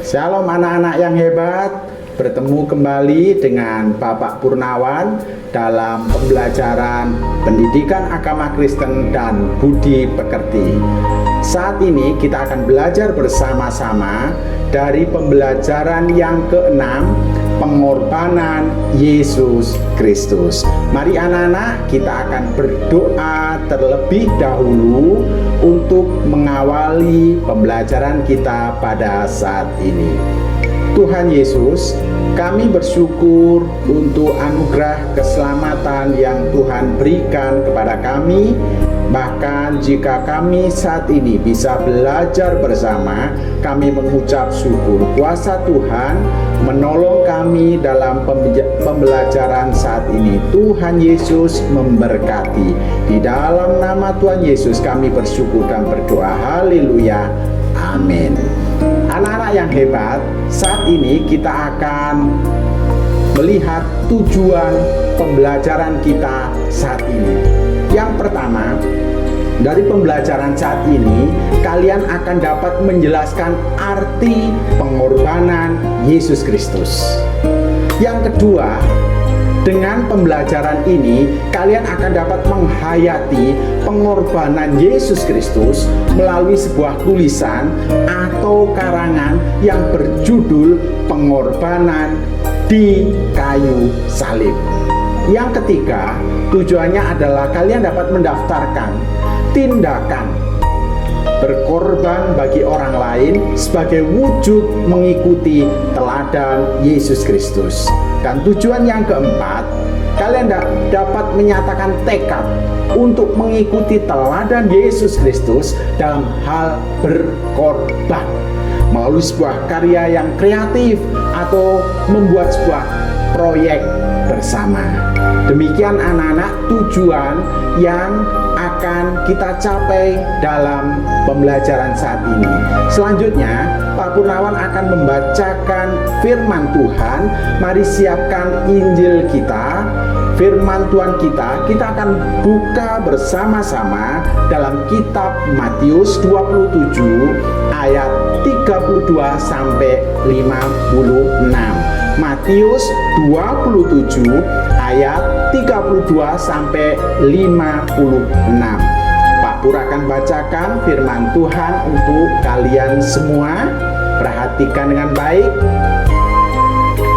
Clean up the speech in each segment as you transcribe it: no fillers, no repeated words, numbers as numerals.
Shalom anak-anak yang hebat, bertemu kembali dengan Bapak Purnawan dalam pembelajaran pendidikan agama Kristen dan budi pekerti. Saat ini kita akan belajar bersama-sama dari pembelajaran yang ke-6, pengorbanan Yesus Kristus. Mari anak-anak, kita akan berdoa terlebih dahulu untuk mengawali pembelajaran kita pada saat ini. Tuhan Yesus, kami bersyukur untuk anugerah keselamatan yang Tuhan berikan kepada kami. Bahkan jika kami saat ini bisa belajar bersama, kami mengucap syukur. Kuasa Tuhan menolong kami dalam pembelajaran saat ini. Tuhan Yesus memberkati. Di dalam nama Tuhan Yesus kami bersyukur dan berdoa. Haleluya. Amin. Anak-anak yang hebat, saat ini kita akan melihat tujuan pembelajaran kita saat ini. Yang pertama, dari pembelajaran saat ini, kalian akan dapat menjelaskan arti pengorbanan Yesus Kristus. Yang kedua, dengan pembelajaran ini, kalian akan dapat menghayati pengorbanan Yesus Kristus melalui sebuah tulisan atau karangan yang berjudul Pengorbanan di Kayu Salib. Yang ketiga, tujuannya adalah kalian dapat mendaftarkan tindakan berkorban bagi orang lain sebagai wujud mengikuti teladan Yesus Kristus. Dan tujuan yang keempat, kalian dapat menyatakan tekad untuk mengikuti teladan Yesus Kristus dalam hal berkorban melalui sebuah karya yang kreatif atau membuat sebuah proyek bersama. Demikian anak-anak tujuan yang akan kita capai dalam pembelajaran saat ini. Selanjutnya, Pak Purnawan akan membacakan firman Tuhan. Mari siapkan Injil kita, firman Tuhan kita akan buka bersama-sama dalam kitab Matius 27 ayat 32 sampai 56. Matius 27 ayat 32 sampai 56. Pak Pur akan bacakan firman Tuhan untuk kalian semua. Perhatikan dengan baik.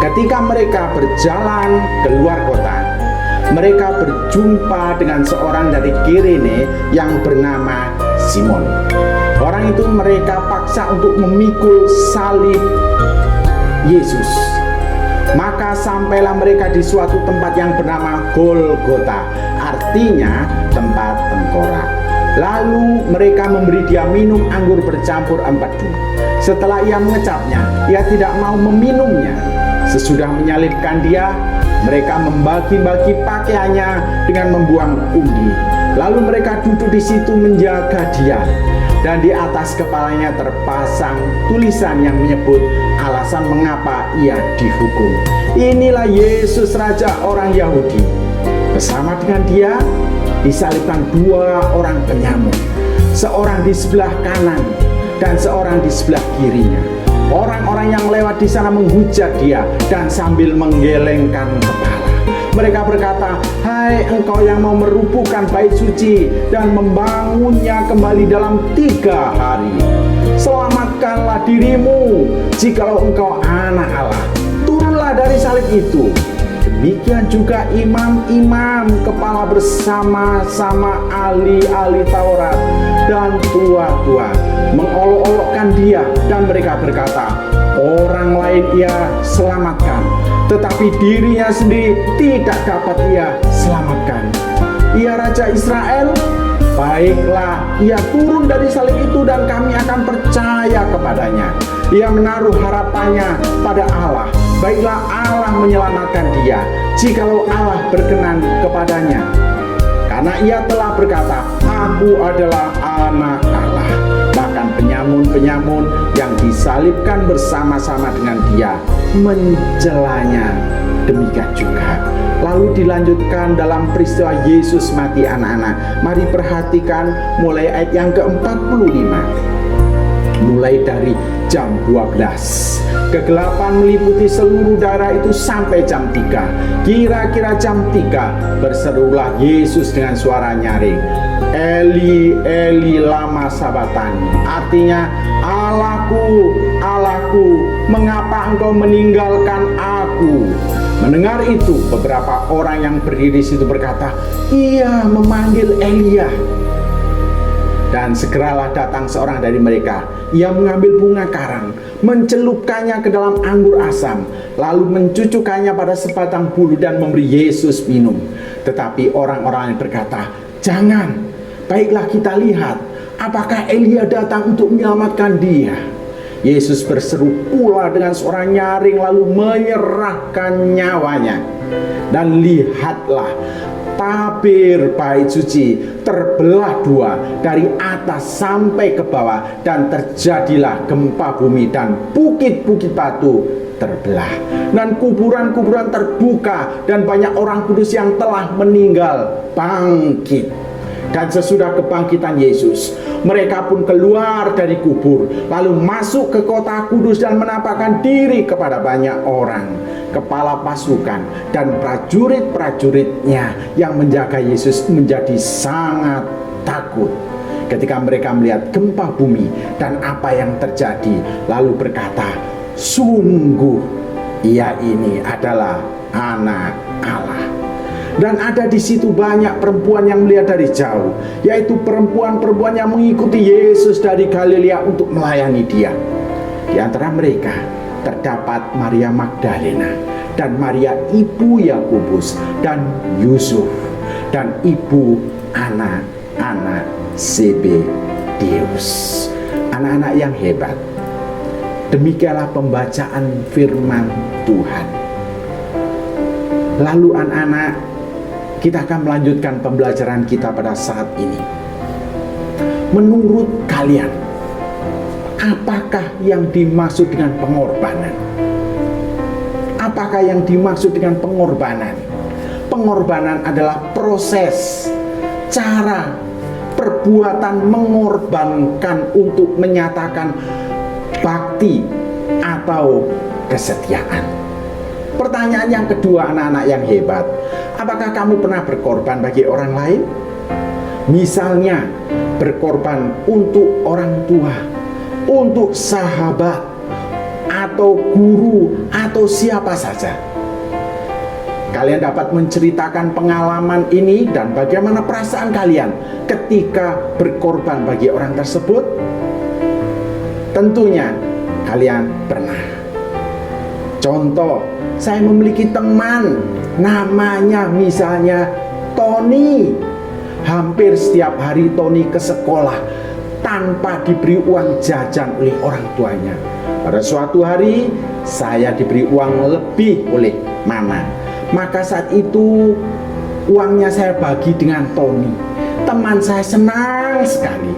Ketika mereka berjalan keluar kota, mereka berjumpa dengan seorang dari Kirene yang bernama Simon. Orang itu mereka paksa untuk memikul salib Yesus. Maka sampailah mereka di suatu tempat yang bernama Golgota, artinya tempat tengkorak. Lalu mereka memberi dia minum anggur bercampur empedu. Setelah ia mengecapnya, ia tidak mau meminumnya. Sesudah menyalibkan dia, mereka membagi-bagi pakaiannya dengan membuang undi. Lalu mereka duduk di situ menjaga dia. Dan di atas kepalanya terpasang tulisan yang menyebut alasan mengapa ia dihukum. Inilah Yesus, Raja orang Yahudi. Bersama dengan dia disalibkan dua orang penyamun, seorang di sebelah kanan dan seorang di sebelah kirinya. Orang-orang yang lewat di sana menghujat dia dan sambil menggelengkan kepala. Mereka berkata, "Hai engkau yang mau merubuhkan bait suci dan membangunnya kembali dalam 3 hari, selamatkanlah dirimu jikalau engkau anak Allah. Turunlah dari salib itu." Demikian juga imam-imam kepala bersama-sama ahli-ahli Taurat dan tua-tua mengolok-olokkan dia, dan mereka berkata, "Orang lain ia selamatkan, tetapi dirinya sendiri tidak dapat ia selamatkan. Ia Raja Israel. Baiklah, ia turun dari salib itu dan kami akan percaya kepadanya. Ia menaruh harapannya pada Allah. Baiklah, Allah menyelamatkan dia, jikalau Allah berkenan kepadanya. Karena ia telah berkata, Aku adalah anak Allah." Bahkan penyamun-penyamun yang disalibkan bersama-sama dengan dia mencelanya demikian juga. Lalu dilanjutkan dalam peristiwa Yesus mati anak-anak. Mari perhatikan mulai ayat yang ke-45. Mulai dari jam 12. Kegelapan meliputi seluruh daerah itu sampai jam 3. Kira-kira jam 3 berserulah Yesus dengan suara nyaring, Eli, Eli lama sabatani. Artinya, Allahku, Allahku, mengapa engkau meninggalkan aku? Mendengar itu, beberapa orang yang berdiri di situ berkata, ia memanggil Elia. Dan segeralah datang seorang dari mereka. Ia mengambil bunga karang, mencelupkannya ke dalam anggur asam, lalu mencucukkannya pada sebatang bulu dan memberi Yesus minum. Tetapi orang-orang yang berkata, jangan, baiklah kita lihat, apakah Elia datang untuk menyelamatkan dia. Yesus berseru pula dengan suara nyaring lalu menyerahkan nyawanya. Dan lihatlah, tabir bait suci terbelah dua dari atas sampai ke bawah, dan terjadilah gempa bumi dan bukit-bukit batu terbelah dan kuburan-kuburan terbuka, dan banyak orang kudus yang telah meninggal bangkit. Dan sesudah kebangkitan Yesus, mereka pun keluar dari kubur, lalu masuk ke kota kudus dan menampakkan diri kepada banyak orang. Kepala pasukan dan prajurit-prajuritnya yang menjaga Yesus menjadi sangat takut ketika mereka melihat gempa bumi dan apa yang terjadi, lalu berkata, sungguh ia ini adalah Anak Allah. Dan ada di situ banyak perempuan yang melihat dari jauh, yaitu perempuan-perempuan yang mengikuti Yesus dari Galilea untuk melayani dia. Di antara mereka terdapat Maria Magdalena dan Maria ibu Yakobus dan Yusuf dan ibu anak-anak Zebedeus. Anak-anak yang hebat. Demikianlah pembacaan firman Tuhan. Lalu anak-anak, kita akan melanjutkan pembelajaran kita pada saat ini. Menurut kalian, apakah yang dimaksud dengan pengorbanan? Apakah yang dimaksud dengan pengorbanan? Pengorbanan adalah proses, cara, perbuatan mengorbankan untuk menyatakan bakti atau kesetiaan. Pertanyaan yang kedua, anak-anak yang hebat, apakah kamu pernah berkorban bagi orang lain? Misalnya, berkorban untuk orang tua, untuk sahabat, atau guru, atau siapa saja. Kalian dapat menceritakan pengalaman ini dan bagaimana perasaan kalian ketika berkorban bagi orang tersebut? Tentunya kalian pernah. Contoh, saya memiliki teman, namanya misalnya Tony. Hampir setiap hari Tony ke sekolah tanpa diberi uang jajan oleh orang tuanya. Pada suatu hari saya diberi uang lebih oleh Mama. Maka saat itu uangnya saya bagi dengan Tony. Teman saya senang sekali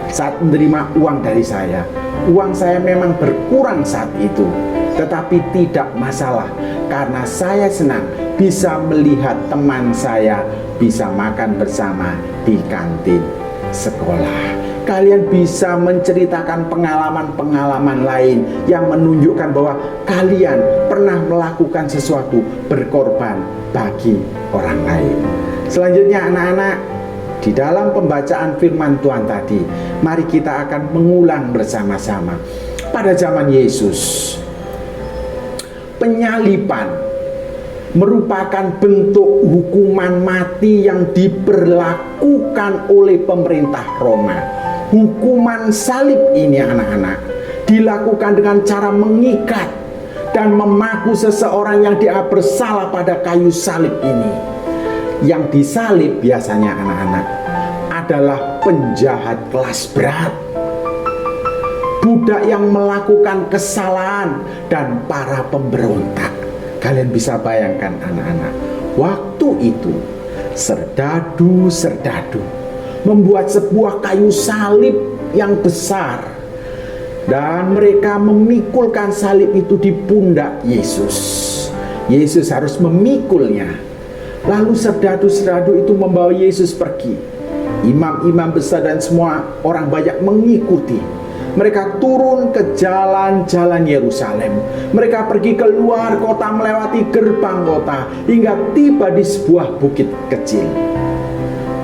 saat menerima uang dari saya. Uang saya memang berkurang saat itu, tetapi tidak masalah, karena saya senang bisa melihat teman saya bisa makan bersama di kantin sekolah. Kalian bisa menceritakan pengalaman-pengalaman lain yang menunjukkan bahwa kalian pernah melakukan sesuatu, berkorban bagi orang lain. Selanjutnya anak-anak, di dalam pembacaan firman Tuhan tadi, mari kita akan mengulang bersama-sama. Pada zaman Yesus, penyaliban merupakan bentuk hukuman mati yang diberlakukan oleh pemerintah Roma. Hukuman salib ini anak-anak dilakukan dengan cara mengikat dan memaku seseorang yang dianggap bersalah pada kayu salib ini. Yang disalib biasanya anak-anak adalah penjahat kelas berat, budak yang melakukan kesalahan, dan para pemberontak. Kalian bisa bayangkan anak-anak, waktu itu serdadu-serdadu membuat sebuah kayu salib yang besar, dan mereka memikulkan salib itu di pundak Yesus. Yesus harus memikulnya. Lalu serdadu-serdadu itu membawa Yesus pergi. Imam-imam besar dan semua orang banyak mengikuti. Mereka turun ke jalan-jalan Yerusalem. Mereka pergi keluar kota, melewati gerbang kota, hingga tiba di sebuah bukit kecil.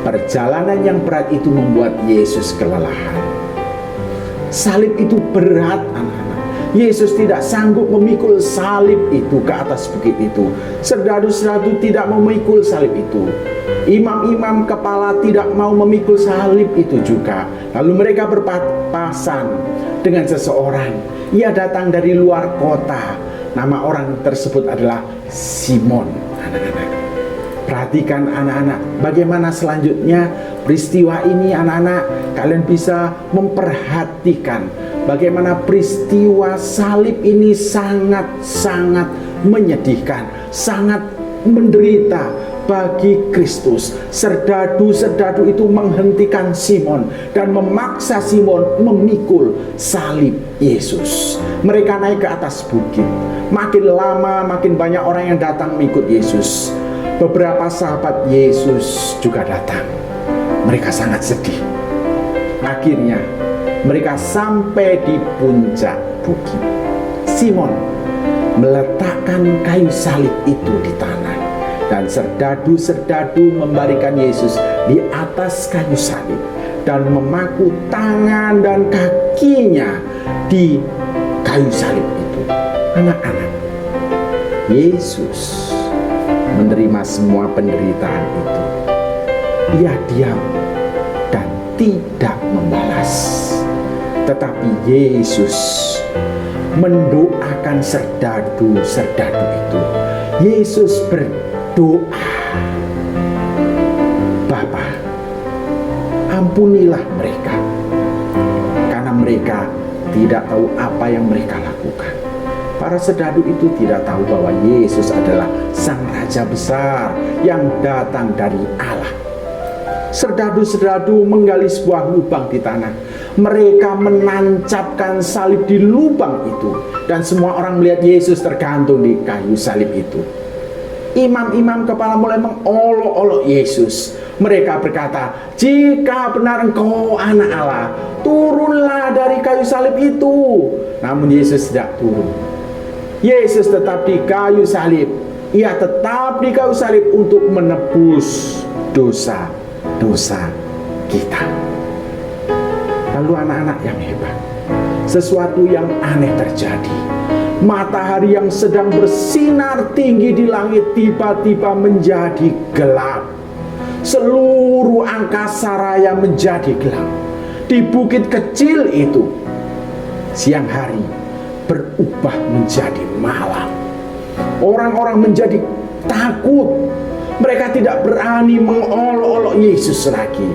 Perjalanan yang berat itu membuat Yesus kelelahan. Salib itu berat, anak-anak. Yesus tidak sanggup memikul salib itu ke atas bukit itu. Serdadu-serdadu tidak memikul salib itu. Imam-imam kepala tidak mau memikul salib itu juga. Lalu mereka berpapasan dengan seseorang. Ia datang dari luar kota. Nama orang tersebut adalah Simon, anak-anak. Perhatikan anak-anak, bagaimana selanjutnya peristiwa ini, anak-anak. Kalian bisa memperhatikan bagaimana peristiwa salib ini sangat-sangat menyedihkan, sangat menderita bagi Kristus. Serdadu-serdadu itu menghentikan Simon dan memaksa Simon memikul salib Yesus. Mereka naik ke atas bukit. Makin lama makin banyak orang yang datang mengikut Yesus. Beberapa sahabat Yesus juga datang. Mereka sangat sedih. Akhirnya mereka sampai di puncak bukit. Simon meletakkan kayu salib itu di tanah, dan serdadu-serdadu membarikan Yesus di atas kayu salib dan memaku tangan dan kakinya di kayu salib itu. Anak-anak, Yesus menerima semua penderitaan itu. Ia diam dan tidak membalas. Tetapi Yesus mendoakan serdadu-serdadu itu. Yesus berdoa, Bapa, ampunilah mereka, karena mereka tidak tahu apa yang mereka lakukan. Para serdadu itu tidak tahu bahwa Yesus adalah Sang Raja besar yang datang dari Allah. Serdadu-serdadu menggali sebuah lubang di tanah. Mereka menancapkan salib di lubang itu, dan semua orang melihat Yesus tergantung di kayu salib itu. Imam-imam kepala mulai mengolok-olok Yesus. Mereka berkata, "Jika benar Engkau anak Allah, turunlah dari kayu salib itu." Namun Yesus tidak turun. Yesus tetap di kayu salib. Ia tetap di kayu salib untuk menebus dosa-dosa kita. Lalu anak-anak yang hebat, sesuatu yang aneh terjadi. Matahari yang sedang bersinar tinggi di langit tiba-tiba menjadi gelap. Seluruh angkasa raya menjadi gelap. Di bukit kecil itu, siang hari berubah menjadi malam. Orang-orang menjadi takut. Mereka tidak berani mengolok-olok Yesus lagi.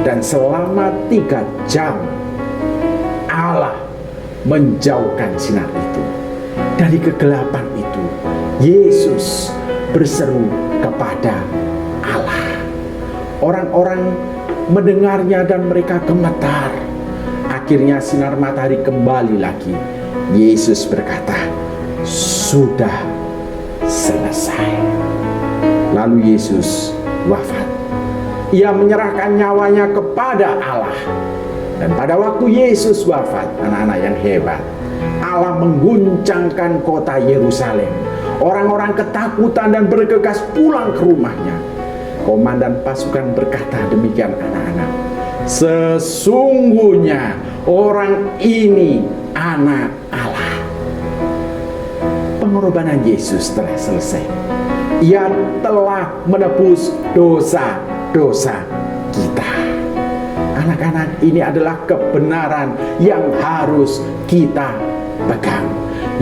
Dan selama 3 jam Allah menjauhkan sinar itu. Dari kegelapan itu Yesus berseru kepada Allah. Orang-orang mendengarnya dan mereka gemetar. Akhirnya sinar matahari kembali lagi. Yesus berkata, "Sudah selesai." Lalu Yesus wafat. Ia menyerahkan nyawanya kepada Allah. Dan pada waktu Yesus wafat, anak-anak yang hebat, Allah mengguncangkan kota Yerusalem. Orang-orang ketakutan dan bergegas pulang ke rumahnya. Komandan pasukan berkata demikian, anak-anak, "Sesungguhnya orang ini anak Allah." Pengorbanan Yesus telah selesai. Ia telah menebus dosa-dosa kita. Anak-anak, ini adalah kebenaran yang harus kita pegang.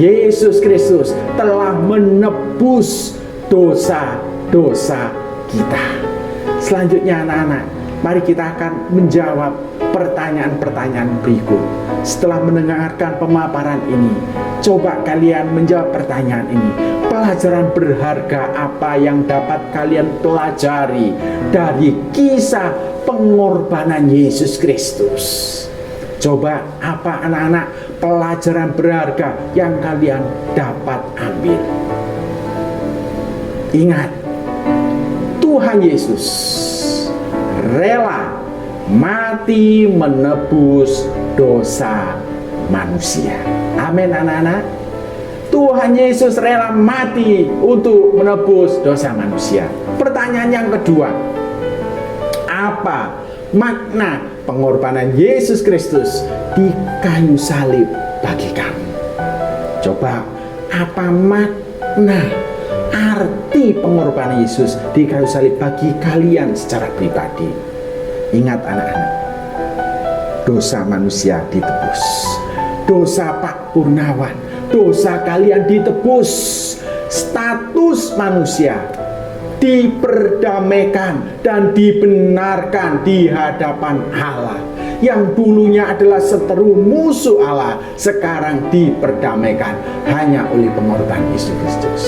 Yesus Kristus telah menebus dosa-dosa kita. Selanjutnya anak-anak, mari kita akan menjawab pertanyaan-pertanyaan berikut. Setelah mendengarkan pemaparan ini, coba kalian menjawab pertanyaan ini. Pelajaran berharga apa yang dapat kalian pelajari dari kisah pengorbanan Yesus Kristus? Coba apa anak-anak pelajaran berharga yang kalian dapat ambil? Ingat, Tuhan Yesus rela mati menebus dosa manusia. Amin anak-anak. Tuhan Yesus rela mati untuk menebus dosa manusia. Pertanyaan yang kedua, apa makna pengorbanan Yesus Kristus di kayu salib bagi kamu? Coba, apa makna arti pengorbanan Yesus di kayu salib bagi kalian secara pribadi? Ingat anak-anak, dosa manusia ditebus, dosa Pak Purnawan, dosa kalian ditebus, status manusia diperdamaikan dan dibenarkan di hadapan Allah. Yang dulunya adalah seteru musuh Allah, sekarang diperdamaikan hanya oleh pengorbanan Yesus Kristus.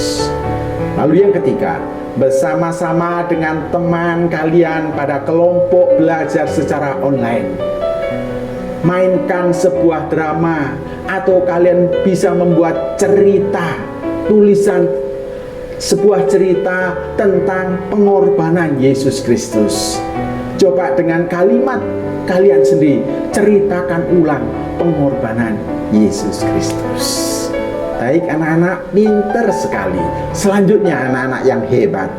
Lalu yang ketiga, bersama-sama dengan teman kalian pada kelompok belajar secara online, mainkan sebuah drama, atau kalian bisa membuat cerita, tulisan sebuah cerita tentang pengorbanan Yesus Kristus. Coba dengan kalimat kalian sendiri ceritakan ulang pengorbanan Yesus Kristus. Baik anak-anak, pinter sekali. Selanjutnya anak-anak yang hebat,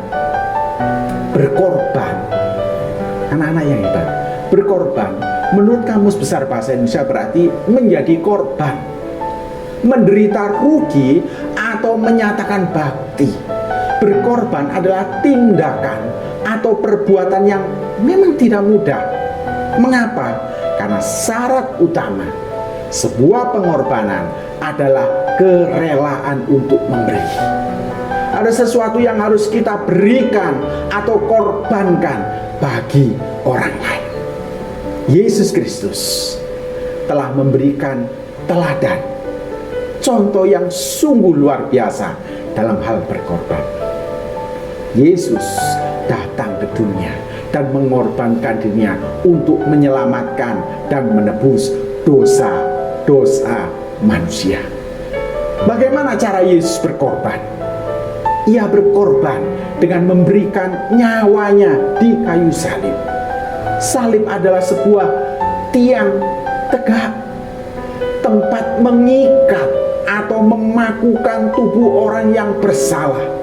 berkorban. Anak-anak yang hebat, berkorban. Menurut Kamus Besar Bahasa Indonesia berarti menjadi korban, menderita rugi, atau menyatakan bakti. Berkorban adalah tindakan atau perbuatan yang memang tidak mudah. Mengapa? Karena syarat utama sebuah pengorbanan adalah kerelaan untuk memberi. Ada sesuatu yang harus kita berikan atau korbankan bagi orang lain. Yesus Kristus telah memberikan teladan, contoh yang sungguh luar biasa dalam hal berkorban. Yesus datang ke dunia dan mengorbankan dirinya untuk menyelamatkan dan menebus dosa-dosa manusia. Bagaimana cara Yesus berkorban? Ia berkorban dengan memberikan nyawanya di kayu salib. Salib adalah sebuah tiang tegak, tempat mengikat atau memakukan tubuh orang yang bersalah.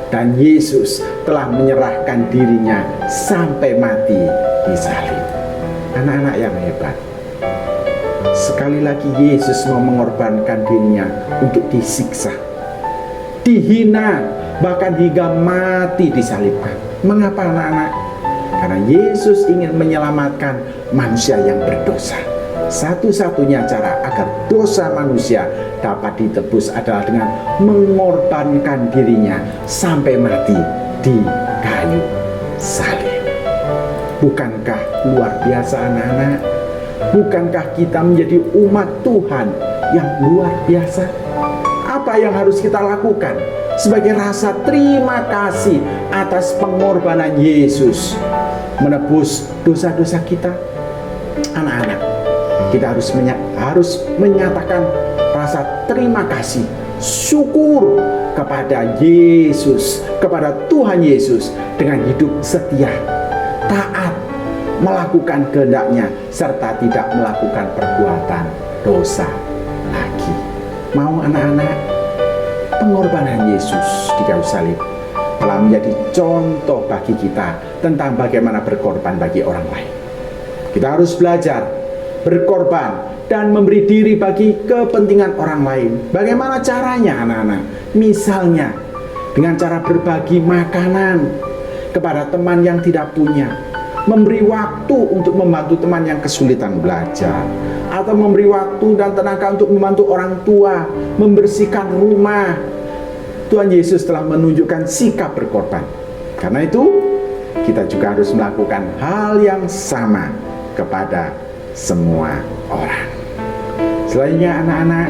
Dan Yesus telah menyerahkan dirinya sampai mati di salib. Anak-anak yang hebat, sekali lagi Yesus mau mengorbankan dirinya untuk disiksa, dihina, bahkan hingga mati disalibkan. Mengapa anak-anak? Karena Yesus ingin menyelamatkan manusia yang berdosa. Satu-satunya cara agar dosa manusia dapat ditebus adalah dengan mengorbankan dirinya sampai mati di kayu salib. Bukankah luar biasa anak-anak? Bukankah kita menjadi umat Tuhan yang luar biasa? Apa yang harus kita lakukan sebagai rasa terima kasih atas pengorbanan Yesus menebus dosa-dosa kita? Anak-anak, kita harus menyatakan rasa terima kasih, syukur kepada Yesus, kepada Tuhan Yesus, dengan hidup setia, taat, melakukan kehendak-Nya, serta tidak melakukan perbuatan dosa lagi. Mau anak-anak? Pengorbanan Yesus di kayu salib telah menjadi contoh bagi kita tentang bagaimana berkorban bagi orang lain. Kita harus belajar berkorban dan memberi diri bagi kepentingan orang lain. Bagaimana caranya anak-anak? Misalnya dengan cara berbagi makanan kepada teman yang tidak punya, memberi waktu untuk membantu teman yang kesulitan belajar, atau memberi waktu dan tenaga untuk membantu orang tua membersihkan rumah. Tuhan Yesus telah menunjukkan sikap berkorban. Karena itu kita juga harus melakukan hal yang sama kepada semua orang. Selanjutnya anak-anak,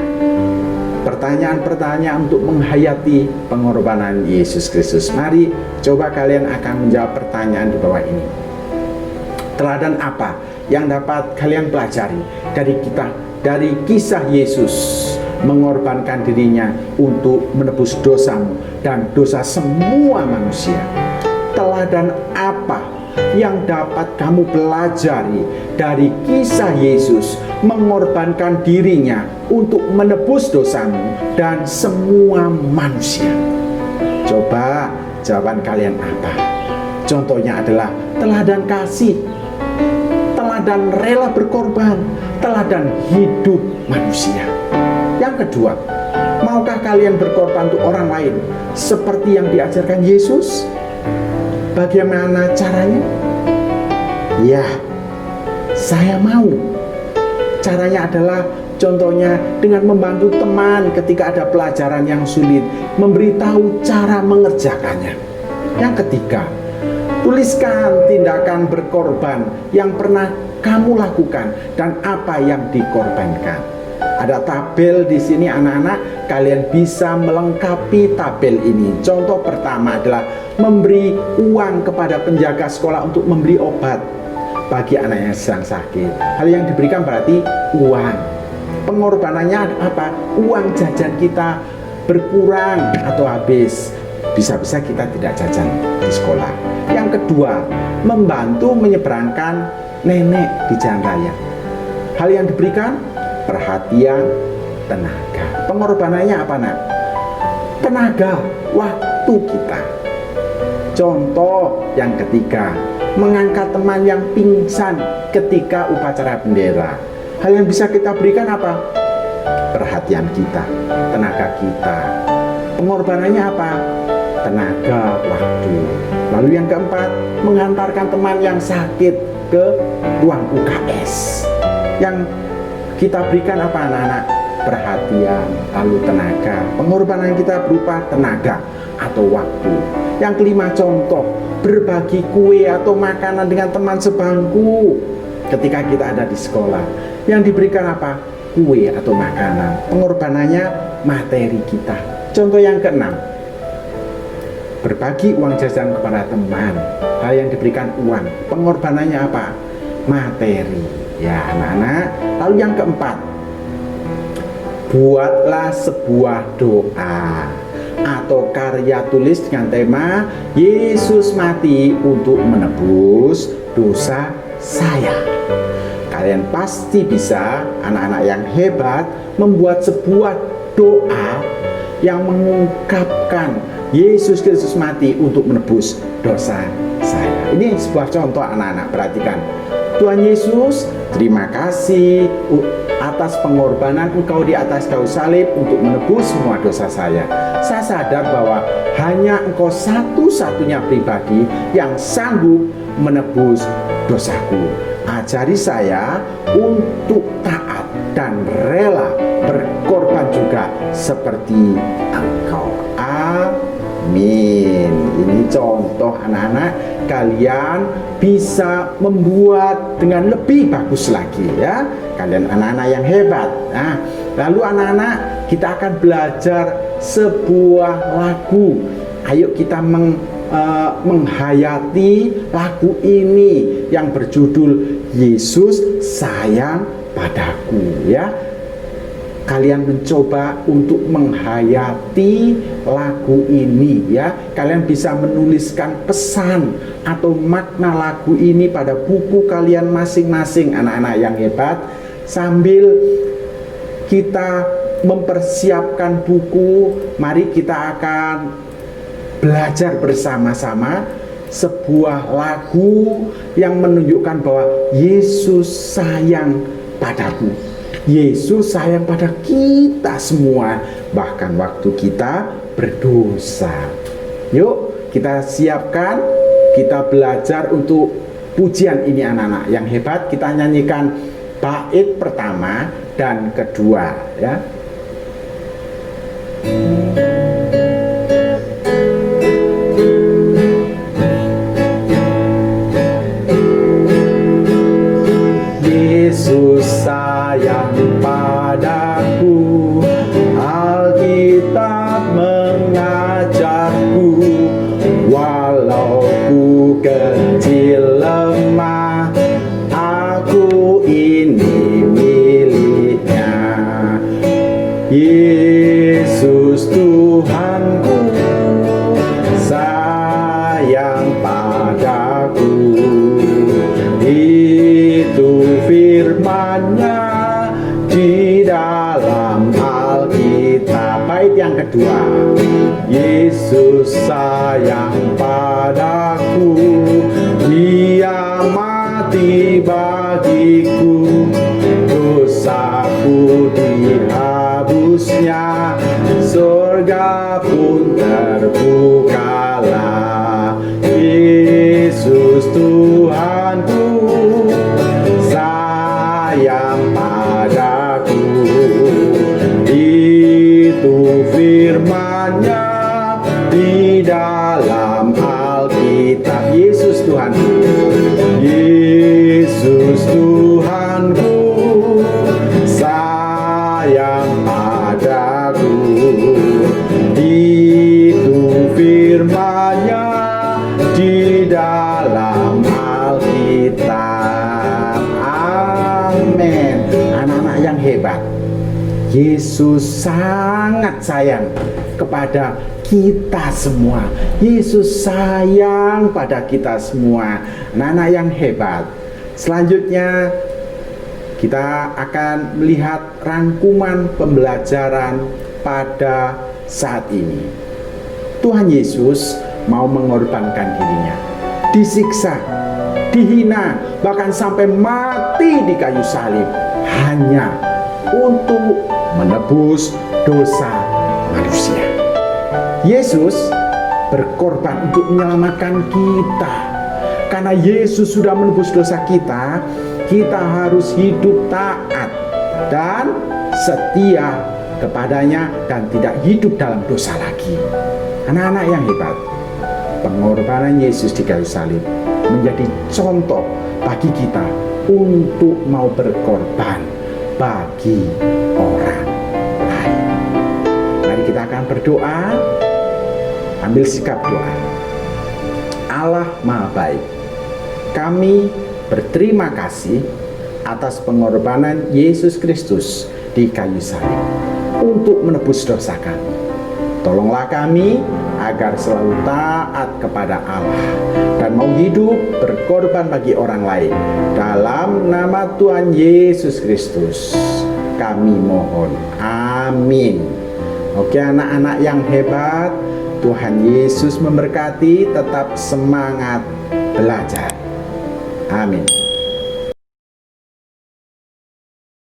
pertanyaan-pertanyaan untuk menghayati pengorbanan Yesus Kristus. Mari coba kalian akan menjawab pertanyaan di bawah ini. Teladan apa yang dapat kalian pelajari dari kisah Yesus mengorbankan dirinya untuk menebus dosamu dan dosa semua manusia? Teladan apa yang dapat kamu pelajari dari kisah Yesus mengorbankan dirinya untuk menebus dosamu dan semua manusia? Coba jawaban kalian apa? Contohnya adalah teladan kasih, teladan rela berkorban, teladan hidup manusia. Yang kedua, maukah kalian berkorban untuk orang lain seperti yang diajarkan Yesus? Bagaimana caranya? Ya, saya mau. Caranya adalah contohnya dengan membantu teman ketika ada pelajaran yang sulit, memberitahu cara mengerjakannya. Yang ketiga, tuliskan tindakan berkorban yang pernah kamu lakukan dan apa yang dikorbankan. Ada tabel di sini anak-anak, kalian bisa melengkapi tabel ini. Contoh pertama adalah memberi uang kepada penjaga sekolah untuk memberi obat bagi anak yang sedang sakit. Hal yang diberikan berarti uang. Pengorbanannya apa? Uang jajan kita berkurang atau habis. Bisa-bisa kita tidak jajan di sekolah. Yang kedua, membantu menyeberangkan nenek di jalan raya. Hal yang diberikan perhatian, tenaga. Pengorbanannya apa, nak? Tenaga, waktu kita. Contoh yang ketiga, mengangkat teman yang pingsan ketika upacara bendera. Hal yang bisa kita berikan apa? Perhatian kita, tenaga kita. Pengorbanannya apa? Tenaga, waktu. Lalu yang keempat, menghantarkan teman yang sakit ke ruang UKS. Yang kita berikan apa, anak-anak? Perhatian, lalu tenaga. Pengorbanan kita berupa tenaga atau waktu. Yang kelima, contoh berbagi kue atau makanan dengan teman sebangku ketika kita ada di sekolah. Yang diberikan apa? Kue atau makanan. Pengorbanannya materi kita. Contoh yang keenam, berbagi uang jajan kepada teman. Hal yang diberikan uang. Pengorbanannya apa? Materi. Ya, anak-anak. Lalu yang keempat, buatlah sebuah doa atau karya tulis dengan tema Yesus mati untuk menebus dosa saya. Kalian pasti bisa, anak-anak yang hebat, membuat sebuah doa yang mengungkapkan Yesus Kristus mati untuk menebus dosa saya. Ini sebuah contoh, anak-anak, perhatikan. Tuhan Yesus, terima kasih atas pengorbanan Engkau di atas kayu salib untuk menebus semua dosa saya. Saya sadar bahwa hanya Engkau satu-satunya pribadi yang sanggup menebus dosaku. Ajari saya untuk taat dan rela berkorban juga seperti Engkau. Amin. Ini contoh, anak-anak, kalian bisa membuat dengan lebih bagus lagi ya. Kalian anak-anak yang hebat. Nah, lalu anak-anak, kita akan belajar sebuah lagu. Ayo kita menghayati lagu ini yang berjudul Yesus Sayang Padaku ya. Kalian mencoba untuk menghayati lagu ini ya. Kalian bisa menuliskan pesan atau makna lagu ini pada buku kalian masing-masing, anak-anak yang hebat. Sambil kita mempersiapkan buku, mari kita akan belajar bersama-sama sebuah lagu yang menunjukkan bahwa Yesus sayang padaku. Yesus sayang pada kita semua, bahkan waktu kita berdosa. Yuk kita siapkan, kita belajar untuk pujian ini, anak-anak yang hebat. Kita nyanyikan bait pertama dan kedua ya. Yesus sayang padaku, Alkitab mengajarku, walau ku kecil lemah, aku ini miliknya. yang kedua. Yesus sayang padaku, Dia mati bagiku, dosaku dihapusnya, surga pun terbukalah. Yesus Tuhanku sayang padaku, itu firman-Nya di dalam Alkitab. Yesus Tuhanku, Yesus Tuhanku sayang padaku, itu firman-Nya di dalam Alkitab. Amin. Anak-anak yang hebat, Yesus sangat sayang kepada kita semua. Yesus sayang pada kita semua. Anak-anak yang hebat, selanjutnya kita akan melihat rangkuman pembelajaran pada saat ini. Tuhan Yesus mau mengorbankan dirinya, disiksa, dihina, bahkan sampai mati di kayu salib, hanya untuk menebus dosa manusia. Yesus berkorban untuk menyelamatkan kita. Karena Yesus sudah menebus dosa kita, kita harus hidup taat dan setia kepadanya dan tidak hidup dalam dosa lagi. Anak-anak yang hebat, pengorbanan Yesus di kayu salib menjadi contoh bagi kita untuk mau berkorban bagi orang lain. Mari kita akan berdoa. Ambil sikap doa. Allah Maha Baik, kami berterima kasih atas pengorbanan Yesus Kristus di kayu salib untuk menebus dosa kami. Tolonglah kami agar selalu taat kepada Allah dan mau hidup berkorban bagi orang lain. Dalam nama Tuhan Yesus Kristus kami mohon. Amin. Oke anak-anak yang hebat, Tuhan Yesus memberkati. Tetap semangat belajar. Amin.